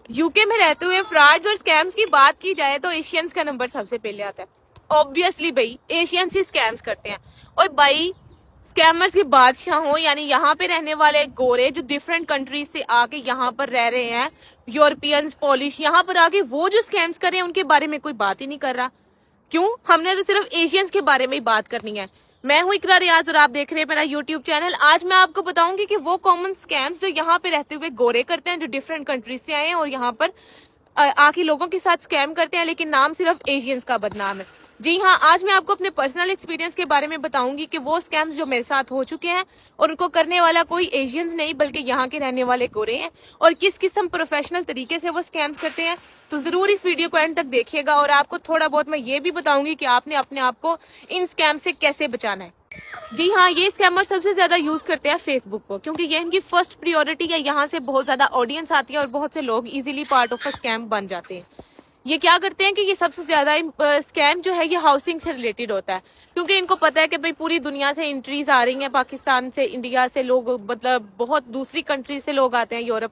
UK में रहते हुए फ्रॉड्स और स्कैम्स की बात की जाए तो एशियंस का नंबर सबसे पहले आता है। ऑब्वियसली भाई एशियंस ही स्कैम्स करते हैं। और भाई स्कैमर्स के बादशाह हो यानी यहाँ पे रहने वाले गोरे जो डिफरेंट कंट्रीज से आके यहाँ पर रह रहे हैं, यूरोपियंस, पॉलिश, यहाँ पर आके वो जो स्कैम्स कर रहे हैं उनके बारे में कोई बात ही नहीं कर रहा। क्यों? हमने तो सिर्फ एशियंस के बारे में ही बात करनी है। मैं हूँ इकरा रियाज और आप देख रहे हैं मेरा यूट्यूब चैनल। आज मैं आपको बताऊंगी कि वो कॉमन स्कैम्स जो यहाँ पे रहते हुए गोरे करते हैं, जो डिफरेंट कंट्रीज से आए हैं और यहाँ पर आके लोगों के साथ स्कैम करते हैं, लेकिन नाम सिर्फ एशियंस का बदनाम है। जी हाँ, आज मैं आपको अपने पर्सनल एक्सपीरियंस के बारे में बताऊंगी कि वो स्कैम्स जो मेरे साथ हो चुके हैं और उनको करने वाला कोई एशियंस नहीं बल्कि यहाँ के रहने वाले गोरे हैं, और किस किस्म प्रोफेशनल तरीके से वो स्कैम्स करते हैं। तो जरूर इस वीडियो को एंड तक देखिएगा और आपको थोड़ा बहुत मैं ये भी बताऊंगी कि आपने अपने आप को इन स्कैम से कैसे बचाना है। जी हाँ, ये स्कैमर सबसे ज्यादा यूज करते हैं फेसबुक को, क्योंकि ये इनकी फर्स्ट प्रायोरिटी है। यहाँ से बहुत ज्यादा ऑडियंस आती है और बहुत से लोग easily part of a scam बन जाते हैं। ये क्या करते हैं कि ये सबसे ज्यादा स्कैम जो है ये हाउसिंग से रिलेटेड होता है, क्योंकि इनको पता है कि भाई पूरी दुनिया से एंट्रीज आ रही हैं, पाकिस्तान से, इंडिया से लोग, मतलब बहुत दूसरी कंट्री से लोग आते हैं, यूरोप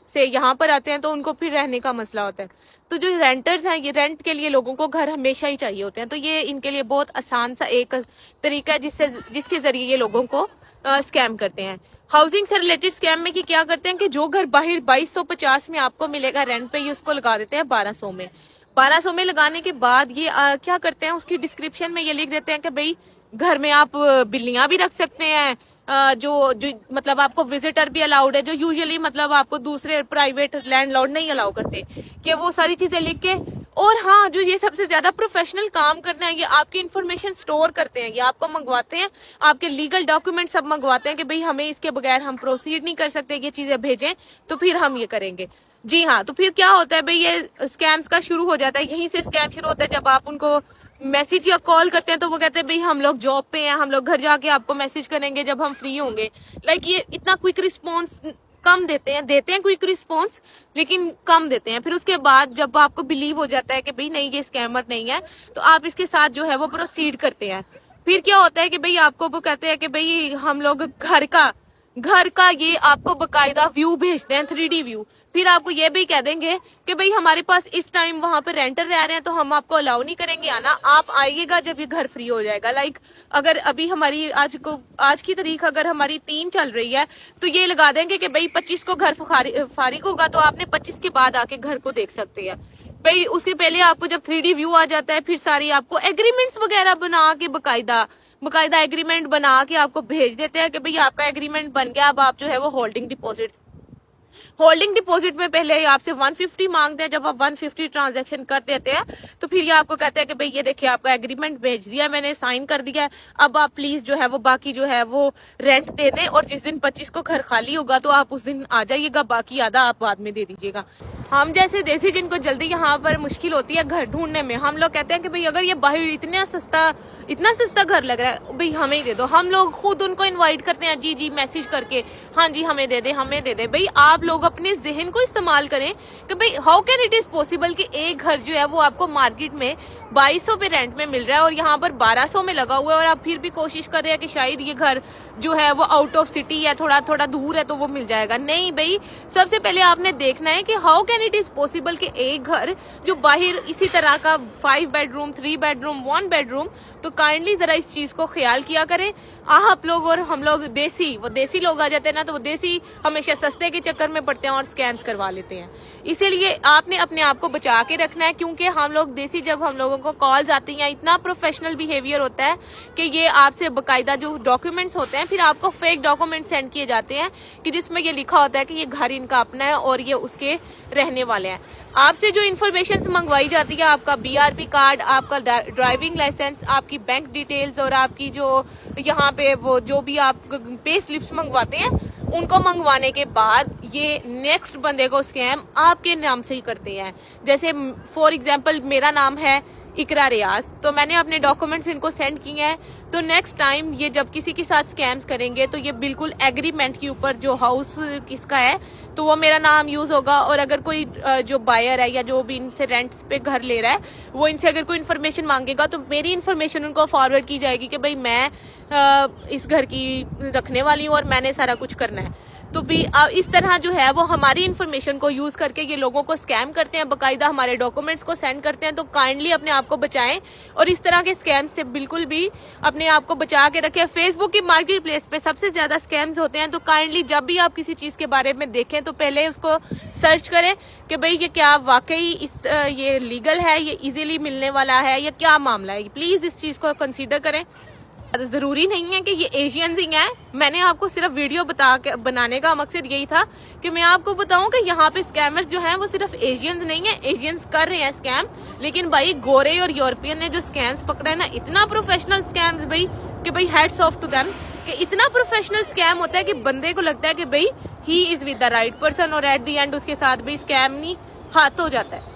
से यहाँ पर आते हैं, तो उनको फिर रहने का मसला होता है। तो जो रेंटर्स हैं, ये रेंट के लिए लोगों को घर हमेशा ही चाहिए होते हैं, तो ये इनके लिए बहुत आसान सा एक तरीका है जिसके जरिए ये लोगों को स्कैम करते हैं। हाउसिंग से रिलेटेड स्कैम में कि क्या करते हैं कि जो घर बाहर 2250 में आपको मिलेगा रेंट पे, ये उसको लगा देते हैं 1200 में। 1200 में लगाने के बाद ये क्या करते हैं, उसकी डिस्क्रिप्शन में ये लिख देते हैं कि भाई घर में आप बिल्लियां भी रख सकते हैं, जो जो मतलब आपको विजिटर भी अलाउड है, जो यूजुअली मतलब आपको दूसरे प्राइवेट लैंडलॉर्ड नहीं अलाउ करते, कि वो सारी चीजें लिख के। और हाँ, जो ये सबसे ज्यादा प्रोफेशनल काम करना है, ये आपकी इन्फॉर्मेशन स्टोर करते हैं, ये आपको मंगवाते हैं, आपके लीगल डॉक्यूमेंट सब मंगवाते हैं कि भाई हमें इसके बगैर हम प्रोसीड नहीं कर सकते, ये चीजें भेजें तो फिर हम ये करेंगे। जी हाँ, तो फिर क्या होता है भाई, ये स्कैम्स का शुरू हो जाता है, यहीं से स्कैम शुरू होता है। जब आप उनको मैसेज या कॉल करते हैं तो वो कहते हैं भाई हम लोग जॉब पे हैं, हम लोग घर जाके आपको मैसेज करेंगे जब हम फ्री होंगे। लाइक ये इतना क्विक रिस्पॉन्स कम देते हैं क्विक रिस्पॉन्स, लेकिन कम देते हैं। फिर उसके बाद जब आपको बिलीव हो जाता है कि भाई नहीं ये स्कैमर नहीं है, तो आप इसके साथ जो है वो प्रोसीड करते हैं। फिर क्या होता है कि भाई आपको वो कहते हैं कि भाई हम लोग घर का ये आपको बकायदा व्यू भेजते हैं, 3D व्यू। फिर आपको ये भी कह देंगे कि भाई हमारे पास इस टाइम वहां पे रेंटर रह रहे हैं, तो हम आपको अलाउ नहीं करेंगे आना, आप आइएगा जब ये घर फ्री हो जाएगा। लाइक अगर अभी हमारी आज की तारीख अगर हमारी 3 चल रही है, तो ये लगा देंगे कि भाई 25 को घर फारिग होगा, तो आपने 25 के बाद आके घर को देख सकते हैं। भाई उसके पहले आपको जब 3D व्यू आ जाता है, फिर सारी आपको एग्रीमेंट्स वगैरह बना के बकायदा एग्रीमेंट बना के आपको भेज देते हैं कि भाई आपका एग्रीमेंट बन गया, अब आप जो है वो होल्डिंग डिपॉजिट में पहले आपसे 150 मांगते हैं। जब आप 150 ट्रांजैक्शन कर देते हैं तो फिर ये आपको कहते हैं कि भाई ये देखिए आपका एग्रीमेंट भेज दिया मैंने, साइन कर दिया है, अब आप प्लीज जो है वो बाकी जो है वो रेंट दे दें, और जिस दिन 25 को घर खाली होगा तो आप उस दिन आ जाइएगा, बाकी आधा आप बाद में दे दीजिएगा। हम जैसे देसी जिनको जल्दी यहाँ पर मुश्किल होती है घर ढूंढने में, हम लोग कहते हैं कि भाई अगर ये बाहर इतना सस्ता घर लग रहा है भाई हमें ही दे दो। हम लोग खुद उनको इनवाइट करते हैं, जी मैसेज करके, हाँ जी हमें दे दे। भाई आप लोग अपने जहन को इस्तेमाल करें कि भाई how can it is possible कि एक घर जो है वो आपको मार्केट में 2200 पे रेंट में मिल रहा है और यहाँ पर 1200 में लगा हुआ है, और आप फिर भी कोशिश कर रहे हैं कि शायद ये घर जो है वो आउट ऑफ सिटी है, थोड़ा दूर है, तो वो मिल जाएगा। नहीं भाई, सबसे पहले आपने देखना है कि how can it is possible कि एक घर जो बाहर इसी तरह का 5 बेडरूम, 3 बेडरूम, 1 बेडरूम, तो काइंडली जरा इस चीज को ख्याल किया करें। आप लोग और हम लोग देसी लोग आ जाते हैं ना, तो वो देसी हमेशा सस्ते के चक्कर में पड़ते हैं और स्कैम्स करवा लेते हैं। इसीलिए आपने अपने आप को बचा के रखना है, क्योंकि हम लोग देसी, जब हम लोगों को कॉल्स आती हैं, इतना प्रोफेशनल बिहेवियर होता है कि ये आपसे बकायदा जो डॉक्यूमेंट्स होते हैं, फिर आपको फेक डॉक्यूमेंट सेंड किए जाते हैं कि जिसमें ये लिखा होता है कि ये घर इनका अपना है और ये उसके रहने वाले हैं। आपसे जो इन्फॉर्मेशन मंगवाई जाती है, आपका BRP कार्ड, आपका ड्राइविंग लाइसेंस, आपकी बैंक डिटेल्स और आपकी जो यहाँ पे वो जो भी आप पे स्लिप्स मंगवाते हैं, उनको मंगवाने के बाद ये नेक्स्ट बंदे को स्कैम आपके नाम से ही करते हैं। जैसे फॉर एग्जांपल मेरा नाम है इकरा रियाज, तो मैंने अपने डॉक्यूमेंट्स इनको सेंड किए हैं, तो नेक्स्ट टाइम ये जब किसी के साथ स्कैम्स करेंगे तो ये बिल्कुल एग्रीमेंट के ऊपर जो हाउस किसका है तो वो मेरा नाम यूज होगा। और अगर कोई जो बायर है या जो भी इनसे रेंट पे घर ले रहा है, वो इनसे अगर कोई इन्फॉर्मेशन मांगेगा तो मेरी इन्फॉर्मेशन उनको फॉरवर्ड की जाएगी कि भाई मैं इस घर की रखने वाली हूँ और मैंने सारा कुछ करना है। तो भी इस तरह जो है वो हमारी इन्फॉर्मेशन को यूज करके ये लोगों को स्कैम करते हैं, बाकायदा हमारे डॉक्यूमेंट्स को सेंड करते हैं। तो काइंडली अपने आप को बचाएं और इस तरह के स्कैम से बिल्कुल भी अपने आप को बचा के रखें। फेसबुक की मार्केट प्लेस पे सबसे ज्यादा स्कैम्स होते हैं, तो काइंडली जब भी आप किसी चीज के बारे में देखें तो पहले उसको सर्च करें कि भाई ये क्या वाकई ये लीगल है, ये इजीली मिलने वाला है, या क्या मामला है। प्लीज इस चीज को कंसीडर करें। जरूरी नहीं है कि ये एशियंस ही हैं। मैंने आपको सिर्फ वीडियो बनाने का मकसद यही था कि मैं आपको बताऊं कि यहाँ पे स्कैमर्स जो हैं वो सिर्फ एशियंस नहीं है। एशियंस कर रहे हैं स्कैम, लेकिन भाई गोरे और यूरोपियन ने जो स्कैम्स पकड़ा है ना, इतना प्रोफेशनल स्कैम्स भाई कि भाई हैट्स ऑफ टू देम, कि इतना प्रोफेशनल स्कैम होता है कि बंदे को लगता है कि भाई he is with the right person, और एट द एंड उसके साथ भाई स्कैम नहीं हाथ हो जाता है,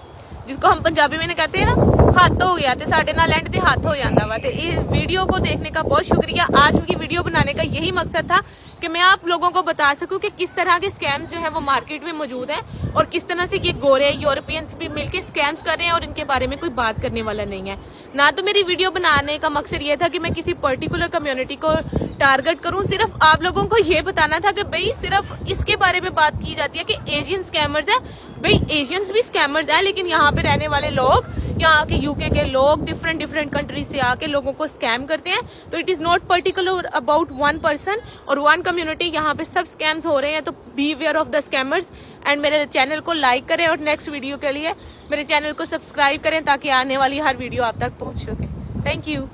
जिसको हम पंजाबी में कहते हैं ना, हाथ हो गया, साढ़े नाल एंड ते हाथ हो जाता वा। तो इस वीडियो को देखने का बहुत शुक्रिया। आज की वीडियो बनाने का यही मकसद था कि मैं आप लोगों को बता सकूं कि किस तरह के स्कैम्स जो है वो मार्केट में मौजूद हैं, और किस तरह से ये गोरे यूरोपियंस भी मिलके स्कैम्स कर रहे हैं, और इनके बारे में कोई बात करने वाला नहीं है। ना तो मेरी वीडियो बनाने का मकसद ये था कि मैं किसी पर्टिकुलर कम्युनिटी को टारगेट करूं, सिर्फ आप लोगों को ये बताना था कि भाई सिर्फ इसके बारे में बात की जाती है कि एशियन स्कैमर्स है। भाई एशियंस भी स्कैमर्स है, लेकिन यहाँ पे रहने वाले लोग, यहाँ के यूके के लोग डिफरेंट कंट्री से आके लोगों को स्कैम करते हैं। तो it is not particular about one person और वन कम्युनिटी, यहाँ पे सब स्कैम्स हो रहे हैं। तो be aware of the scammers, and मेरे चैनल को लाइक करें और नेक्स्ट वीडियो के लिए मेरे चैनल को सब्सक्राइब करें ताकि आने वाली हर वीडियो आप तक पहुंच सके। Thank you.